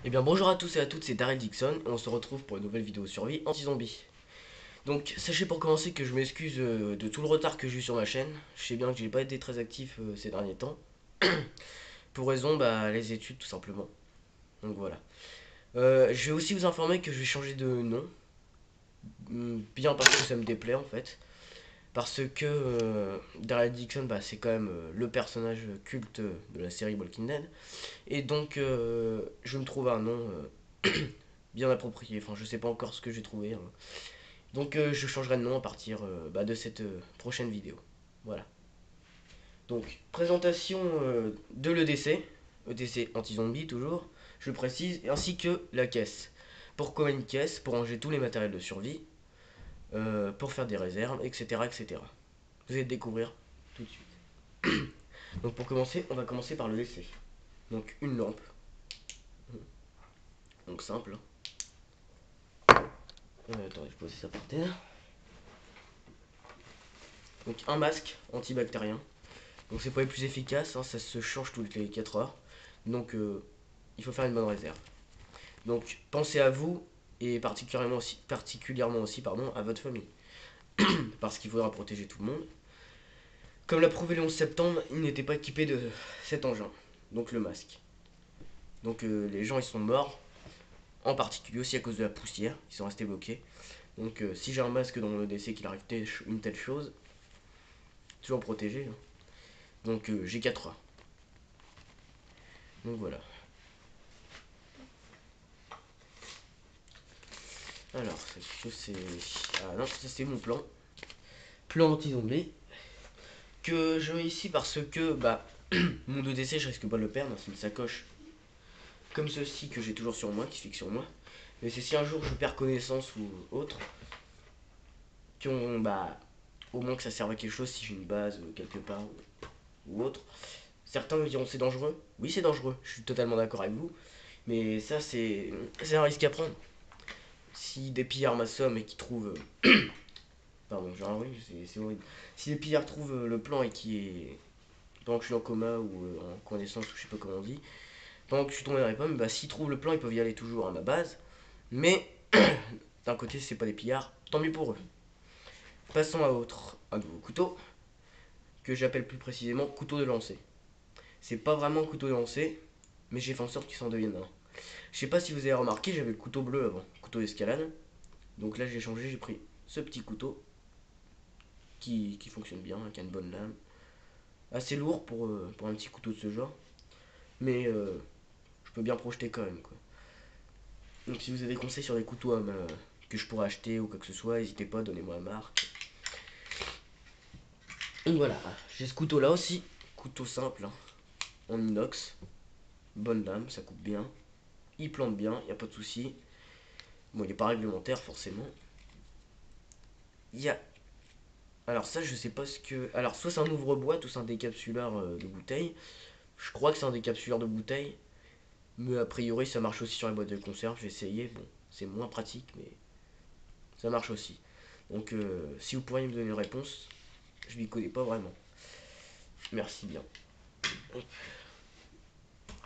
Eh bien bonjour à tous et à toutes, c'est Daryl Dixon et on se retrouve pour une nouvelle vidéo survie anti-zombie. Donc sachez pour commencer que je m'excuse de tout le retard que j'ai eu sur ma chaîne. Je sais bien que j'ai pas été très actif ces derniers temps. Pour raison, les études tout simplement. Donc voilà. Je vais aussi vous informer que je vais changer de nom. Bien parce que ça me déplaît en fait. Parce que Daryl Dixon, c'est quand même le personnage culte de la série Walking Dead. Et donc je me trouve un nom bien approprié. Enfin, je sais pas encore ce que j'ai trouvé, hein. Donc, je changerai de nom à partir de cette prochaine vidéo. Voilà. Donc, présentation de l'EDC. EDC anti-zombie, toujours. Je précise. Ainsi que la caisse. Pourquoi une caisse? Pour ranger tous les matériels de survie. Pour faire des réserves, etc., etc. Vous allez découvrir tout de suite. Donc, pour commencer, on va commencer par le l'EDC. Donc, une lampe. Donc, simple. Attendez, je pose ça par terre. Donc un masque antibactérien. Donc c'est pas les plus efficaces, hein, ça se change toutes les 4 heures. Donc il faut faire une bonne réserve. Donc pensez à vous et particulièrement aussi à votre famille. Parce qu'il faudra protéger tout le monde. Comme l'a prouvé le 11 septembre, il n'était pas équipé de cet engin. Donc le masque. Donc les gens ils sont morts. En particulier aussi à cause de la poussière. Ils sont restés bloqués. Donc si j'ai un masque dans mon EDC qu'il arrive une telle chose, toujours protégé, hein. Donc j'ai 4 heures. Donc voilà. Alors, c'est. Ah non, ça c'est mon plan. Plan anti-zombie. Que je mets ici parce que, mon 2DC, je risque pas de le perdre. C'est une sacoche comme ceci que j'ai toujours sur moi, qui se fixe sur moi. Mais c'est si un jour je perds connaissance ou autre, au moins que ça serve à quelque chose si j'ai une base quelque part ou autre. Certains me diront c'est dangereux. Oui, c'est dangereux, je suis totalement d'accord avec vous. Mais ça, c'est un risque à prendre. Si des pillards m'assomment et qui trouvent pardon, j'ai un rhume, c'est horrible. Si les pillards trouvent le plan et qui est. Pendant que je suis en coma ou en connaissance ou je sais pas comment on dit, pendant que je suis tombé dans les pommes, s'ils trouvent le plan, ils peuvent y aller toujours à ma base. Mais d'un côté, c'est pas des pillards, tant mieux pour eux. Passons un nouveau couteau, que j'appelle plus précisément couteau de lancer. C'est pas vraiment un couteau de lancer, mais j'ai fait en sorte qu'il s'en devienne un. Je sais pas si vous avez remarqué, j'avais le couteau bleu avant, couteau d'escalade. Donc là, j'ai changé, j'ai pris ce petit couteau qui fonctionne bien, qui a une bonne lame. Assez lourd pour un petit couteau de ce genre, mais je peux bien projeter quand même, quoi. Donc si vous avez des conseils sur des couteaux que je pourrais acheter ou quoi que ce soit, n'hésitez pas, donnez-moi la marque. Donc voilà, j'ai ce couteau là aussi, couteau simple, hein, en inox, bonne lame, ça coupe bien, il plante bien, il n'y a pas de souci. Bon, il n'est pas réglementaire forcément. Il y a. Alors ça, je sais pas ce que. Alors soit c'est un ouvre-boîte ou c'est un décapsuleur de bouteille. Je crois que c'est un décapsuleur de bouteille. Mais a priori, ça marche aussi sur les boîtes de conserve. J'ai essayé. Bon, c'est moins pratique, mais ça marche aussi. Donc, si vous pourriez me donner une réponse, je m'y connais pas vraiment. Merci bien.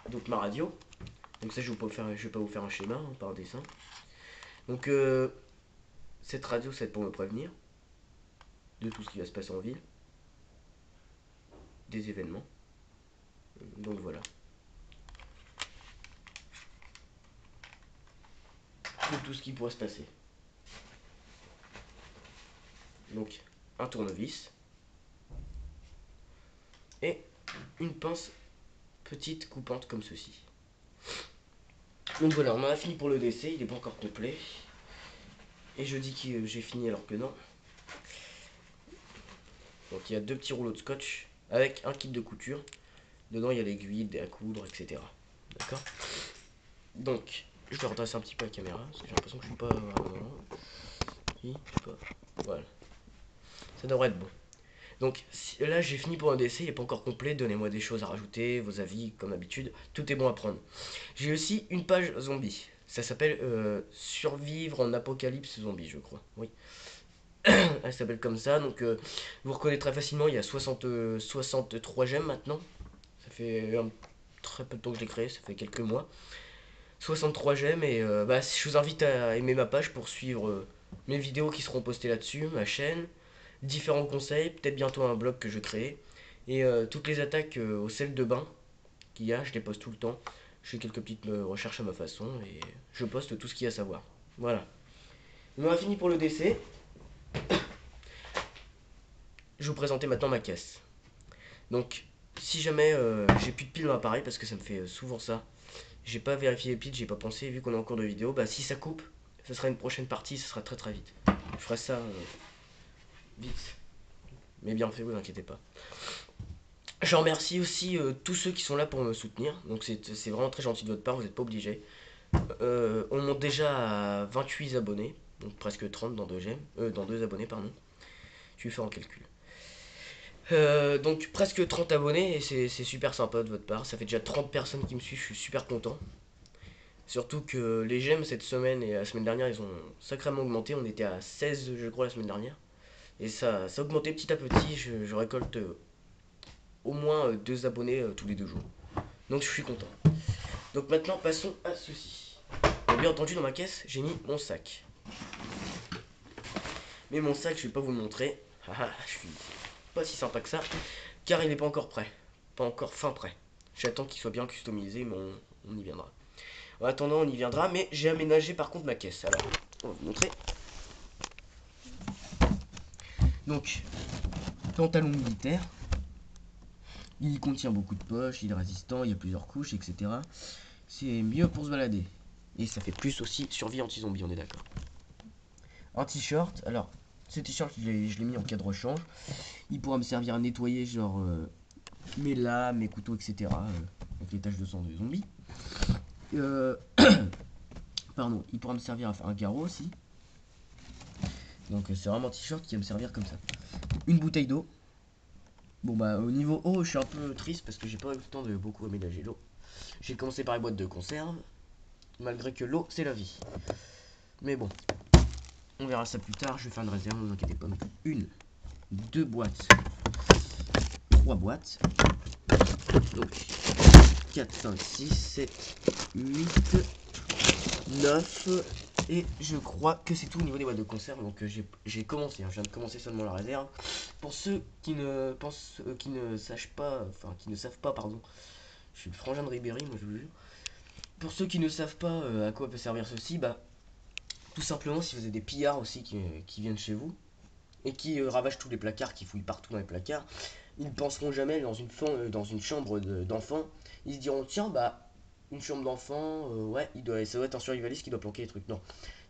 Donc, ma radio. Donc, ça, je vais pas vous faire un schéma, hein, par dessin. Donc, cette radio, c'est pour me prévenir de tout ce qui va se passer en ville, des événements. Donc, voilà. De tout ce qui pourrait se passer. Donc, un tournevis et une pince petite coupante comme ceci. Donc voilà, on en a fini pour le décès, il n'est pas encore complet. Et je dis que j'ai fini alors que non. Donc il y a deux petits rouleaux de scotch avec un kit de couture. Dedans il y a l'aiguille, à coudre, etc. D'accord. Donc je vais redresser un petit peu la caméra parce que j'ai l'impression que je suis pas vraiment. Si, je sais pas. Voilà. Ça devrait être bon. Donc là j'ai fini pour un décès, il n'est pas encore complet. Donnez-moi des choses à rajouter, vos avis comme d'habitude. Tout est bon à prendre. J'ai aussi une page zombie. Ça s'appelle Survivre en apocalypse zombie, je crois. Oui. Elle s'appelle comme ça, donc vous reconnaîtrez facilement, il y a 63 j'aime maintenant. Ça fait très peu de temps que je l'ai créé, ça fait quelques mois. 63 j'aime et bah, je vous invite à aimer ma page pour suivre mes vidéos qui seront postées là-dessus, ma chaîne, différents conseils, peut-être bientôt un blog que je crée et toutes les attaques au sel de bain qu'il y a, je les poste tout le temps. Je fais quelques petites recherches à ma façon et je poste tout ce qu'il y a à savoir. Voilà. On a fini pour le décès. Je vais vous présenter maintenant ma caisse. Donc, si jamais j'ai plus de piles dans l'appareil, parce que ça me fait souvent ça, j'ai pas vérifié les piles, j'ai pas pensé, vu qu'on est en cours de vidéo, bah si ça coupe, ce sera une prochaine partie, ce sera très très vite. Je ferai ça vite, mais bien fait, vous inquiétez pas. Je remercie aussi tous ceux qui sont là pour me soutenir, donc c'est vraiment très gentil de votre part, vous n'êtes pas obligés. On monte déjà à 28 abonnés, donc presque 30 dans 2 abonnés, pardon. Tu fais en calcul. Donc presque 30 abonnés et c'est super sympa de votre part. Ça fait déjà 30 personnes qui me suivent, je suis super content. Surtout que les j'aime cette semaine et la semaine dernière, ils ont sacrément augmenté. On était à 16, je crois, la semaine dernière. Et ça a augmenté petit à petit. Je récolte au moins 2 abonnés tous les 2 jours. Donc je suis content. Donc maintenant, passons à ceci. Et bien entendu, dans ma caisse, j'ai mis mon sac. Mais mon sac, je vais pas vous le montrer. Je suis pas si sympa que ça. Car il n'est pas encore prêt. Pas encore fin prêt. J'attends qu'il soit bien customisé, mais on y viendra. En attendant, on y viendra, mais j'ai aménagé par contre ma caisse. Alors, on va vous montrer. Donc, pantalon militaire. Il contient beaucoup de poches, il est résistant, il y a plusieurs couches, etc. C'est mieux pour se balader. Et ça fait plus aussi survie anti-zombie, on est d'accord. Un t-shirt, alors, ce t-shirt, je l'ai mis en cas de rechange. Il pourra me servir à nettoyer, genre, mes lames, mes couteaux, etc. Avec les taches de sang de zombies. Euh, Pardon, il pourra me servir à faire un carreau aussi. Donc c'est vraiment un t-shirt qui va me servir comme ça. Une bouteille d'eau. Bon bah au niveau eau, je suis un peu triste parce que j'ai pas eu le temps de beaucoup aménager l'eau. J'ai commencé par les boîtes de conserve, malgré que l'eau c'est la vie. Mais bon, on verra ça plus tard, je vais faire une réserve, ne vous inquiétez pas. Une, deux boîtes, trois boîtes. Donc 4, 5, 6, 7, 8, 9. Et je crois que c'est tout au niveau des boîtes de conserve. Donc j'ai commencé, je viens de commencer seulement la réserve. Pour ceux qui ne pensent, qui ne sachent pas, enfin qui ne savent pas, pardon. Je suis le frangin de Ribéry, moi je vous jure. Pour ceux qui ne savent pas à quoi peut servir ceci, bah tout simplement si vous avez des pillards aussi qui viennent chez vous et qui ravagent tous les placards, qui fouillent partout dans les placards, ils ne penseront jamais dans une chambre d'enfant. Ils se diront tiens bah une chambre d'enfant, ouais, ça doit être un survivaliste qui doit planquer les trucs. Non,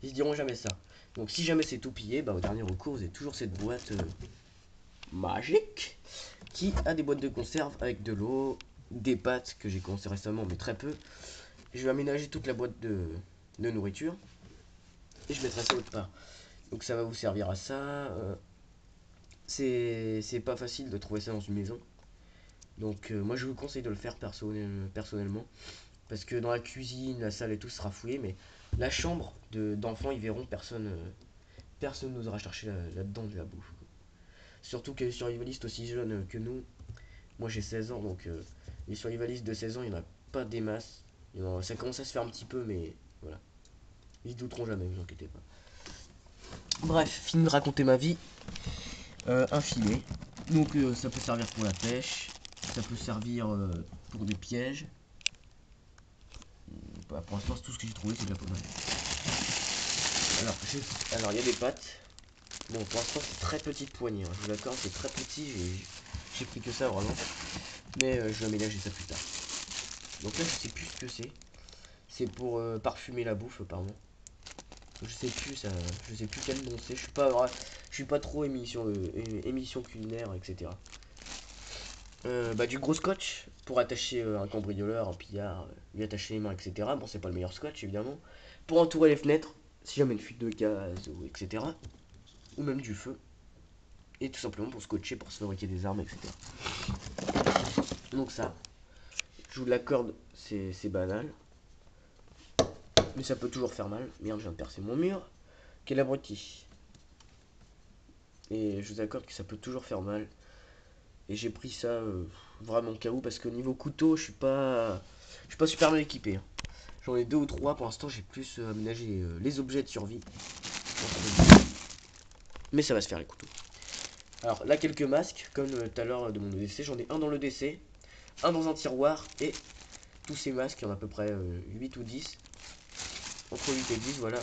ils se diront jamais ça. Donc si jamais c'est tout pillé, bah au dernier recours, vous avez toujours cette boîte magique qui a des boîtes de conserve avec de l'eau, des pâtes que j'ai commencé récemment mais très peu. Je vais aménager toute la boîte de nourriture et je mettrai ça autre part. Donc ça va vous servir à ça. C'est pas facile de trouver ça dans une maison. Donc moi je vous conseille de le faire personnellement. Parce que dans la cuisine, la salle et tout sera fouillé. Mais la chambre d'enfants, ils verront, personne n'osera chercher là-dedans de la bouffe. Surtout que les survivalistes aussi jeunes que nous, moi j'ai 16 ans, donc les survivalistes de 16 ans, il n'y en a pas des masses. Ça commence à se faire un petit peu, mais voilà. Ils se douteront jamais, vous inquiétez pas. Bref, fini de raconter ma vie. Un filet. Donc ça peut servir pour la pêche. Ça peut servir pour des pièges. Bah, pour l'instant, c'est tout ce que j'ai trouvé, c'est déjà pas mal. Alors il y a des pattes. Bon, pour l'instant, c'est très petite poignée. Hein. Je vous l'accorde, c'est très petit. J'ai pris que ça vraiment. Mais je vais aménager ça plus tard. Donc là, je sais plus ce que c'est. C'est pour parfumer la bouffe, pardon. Je sais plus ça, je sais plus quel nom c'est. Je suis pas trop émission culinaire, etc. Bah du gros scotch pour attacher un cambrioleur, un pillard, lui attacher les mains, etc. Bon, c'est pas le meilleur scotch évidemment. Pour entourer les fenêtres, si jamais une fuite de gaz ou etc. Ou même du feu. Et tout simplement pour scotcher, pour se fabriquer des armes, etc. Donc ça, je vous l'accorde, c'est banal. Mais ça peut toujours faire mal. Merde, je viens de percer mon mur. Quel abruti. Et je vous accorde que ça peut toujours faire mal. Et j'ai pris ça vraiment KO parce qu'au niveau couteau, je suis pas super bien équipé. Hein. J'en ai 2 ou 3 pour l'instant, j'ai plus aménagé les objets de survie. Mais ça va se faire les couteaux. Alors là, quelques masques, comme tout à l'heure de mon EDC. J'en ai un dans le l'EDC, un dans un tiroir, et tous ces masques, il y en a à peu près 8 ou 10. Entre 8 et 10, voilà.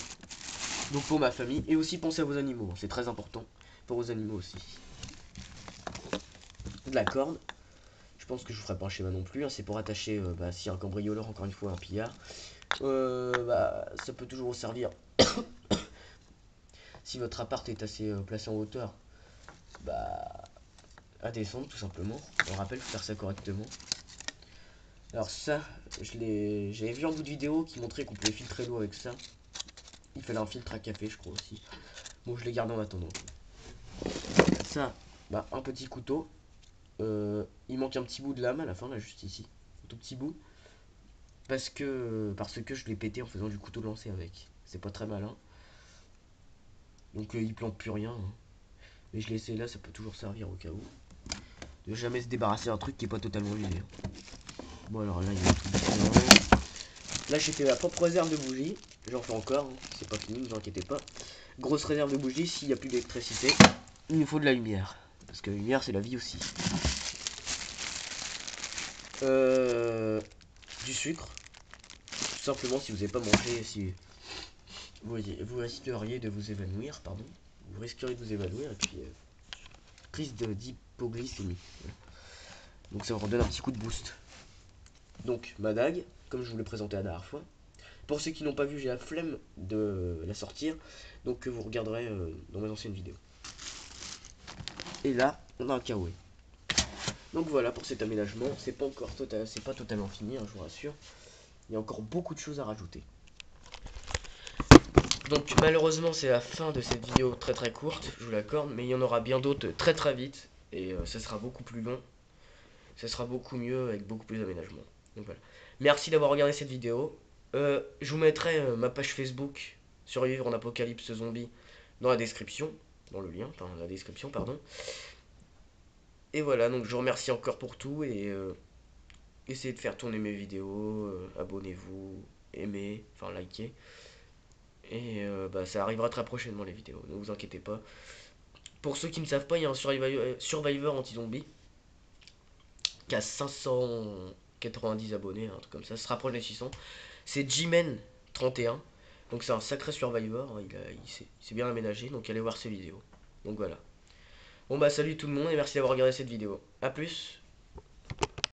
Donc pour ma famille, et aussi pensez à vos animaux, c'est très important. Pour vos animaux aussi. De la corde. Je pense que je vous ferai pas un schéma non plus, hein. C'est pour attacher, s'il y a un cambrioleur, encore une fois, un pillard. Ça peut toujours vous servir. Si votre appart est assez placé en hauteur, à descendre tout simplement. On rappelle, faut faire ça correctement. Alors ça, j'avais vu un bout de vidéo qui montrait qu'on pouvait filtrer l'eau avec ça. Il fallait un filtre à café, je crois aussi. Bon, je l'ai gardé en attendant. Ça, un petit couteau. Il manque un petit bout de lame à la fin, là, juste ici. Un tout petit bout. Parce que je l'ai pété en faisant du couteau de lancer avec. C'est pas très malin. Donc il plante plus rien, hein. Mais je l'ai essayé là, ça peut toujours servir au cas où. De jamais se débarrasser d'un truc qui est pas totalement usé, hein. Bon alors là, il y a tout différent. Là j'ai fait ma propre réserve de bougies. J'en fais encore, hein. C'est pas fini, ne vous inquiétez pas. Grosse réserve de bougies, s'il n'y a plus d'électricité, il nous faut de la lumière. Parce que la lumière c'est la vie aussi. Du sucre. Tout simplement si vous n'avez pas mangé, si vous risqueriez de vous évanouir, pardon. Vous risqueriez de vous évanouir et puis prise d'hypoglycémie. Voilà. Donc ça vous redonne un petit coup de boost. Donc ma dague, comme je vous l'ai présenté la dernière fois. Pour ceux qui n'ont pas vu, j'ai la flemme de la sortir. Donc vous regarderez dans mes anciennes vidéos. Et là, on a un kawaii. Donc voilà pour cet aménagement. C'est pas encore c'est pas totalement fini, hein, je vous rassure. Il y a encore beaucoup de choses à rajouter. Donc malheureusement c'est la fin de cette vidéo très très courte, je vous l'accorde, mais il y en aura bien d'autres très très vite. Et ça sera beaucoup plus long. Ça sera beaucoup mieux avec beaucoup plus d'aménagement. Donc voilà. Merci d'avoir regardé cette vidéo. Je vous mettrai ma page Facebook Survivre en apocalypse zombie dans la description. Dans le lien, enfin la description, pardon. Et voilà, donc je vous remercie encore pour tout et essayez de faire tourner mes vidéos, abonnez-vous, aimez, enfin likez. Et ça arrivera très prochainement les vidéos, ne vous inquiétez pas. Pour ceux qui ne savent pas, il y a un Survivor anti-zombie qui a 590 abonnés, un truc comme ça, se rapproche des 600. C'est G-Men31, donc c'est un sacré Survivor, hein. Il s'est bien aménagé, donc allez voir ses vidéos. Donc voilà. Bon salut tout le monde et merci d'avoir regardé cette vidéo. A plus.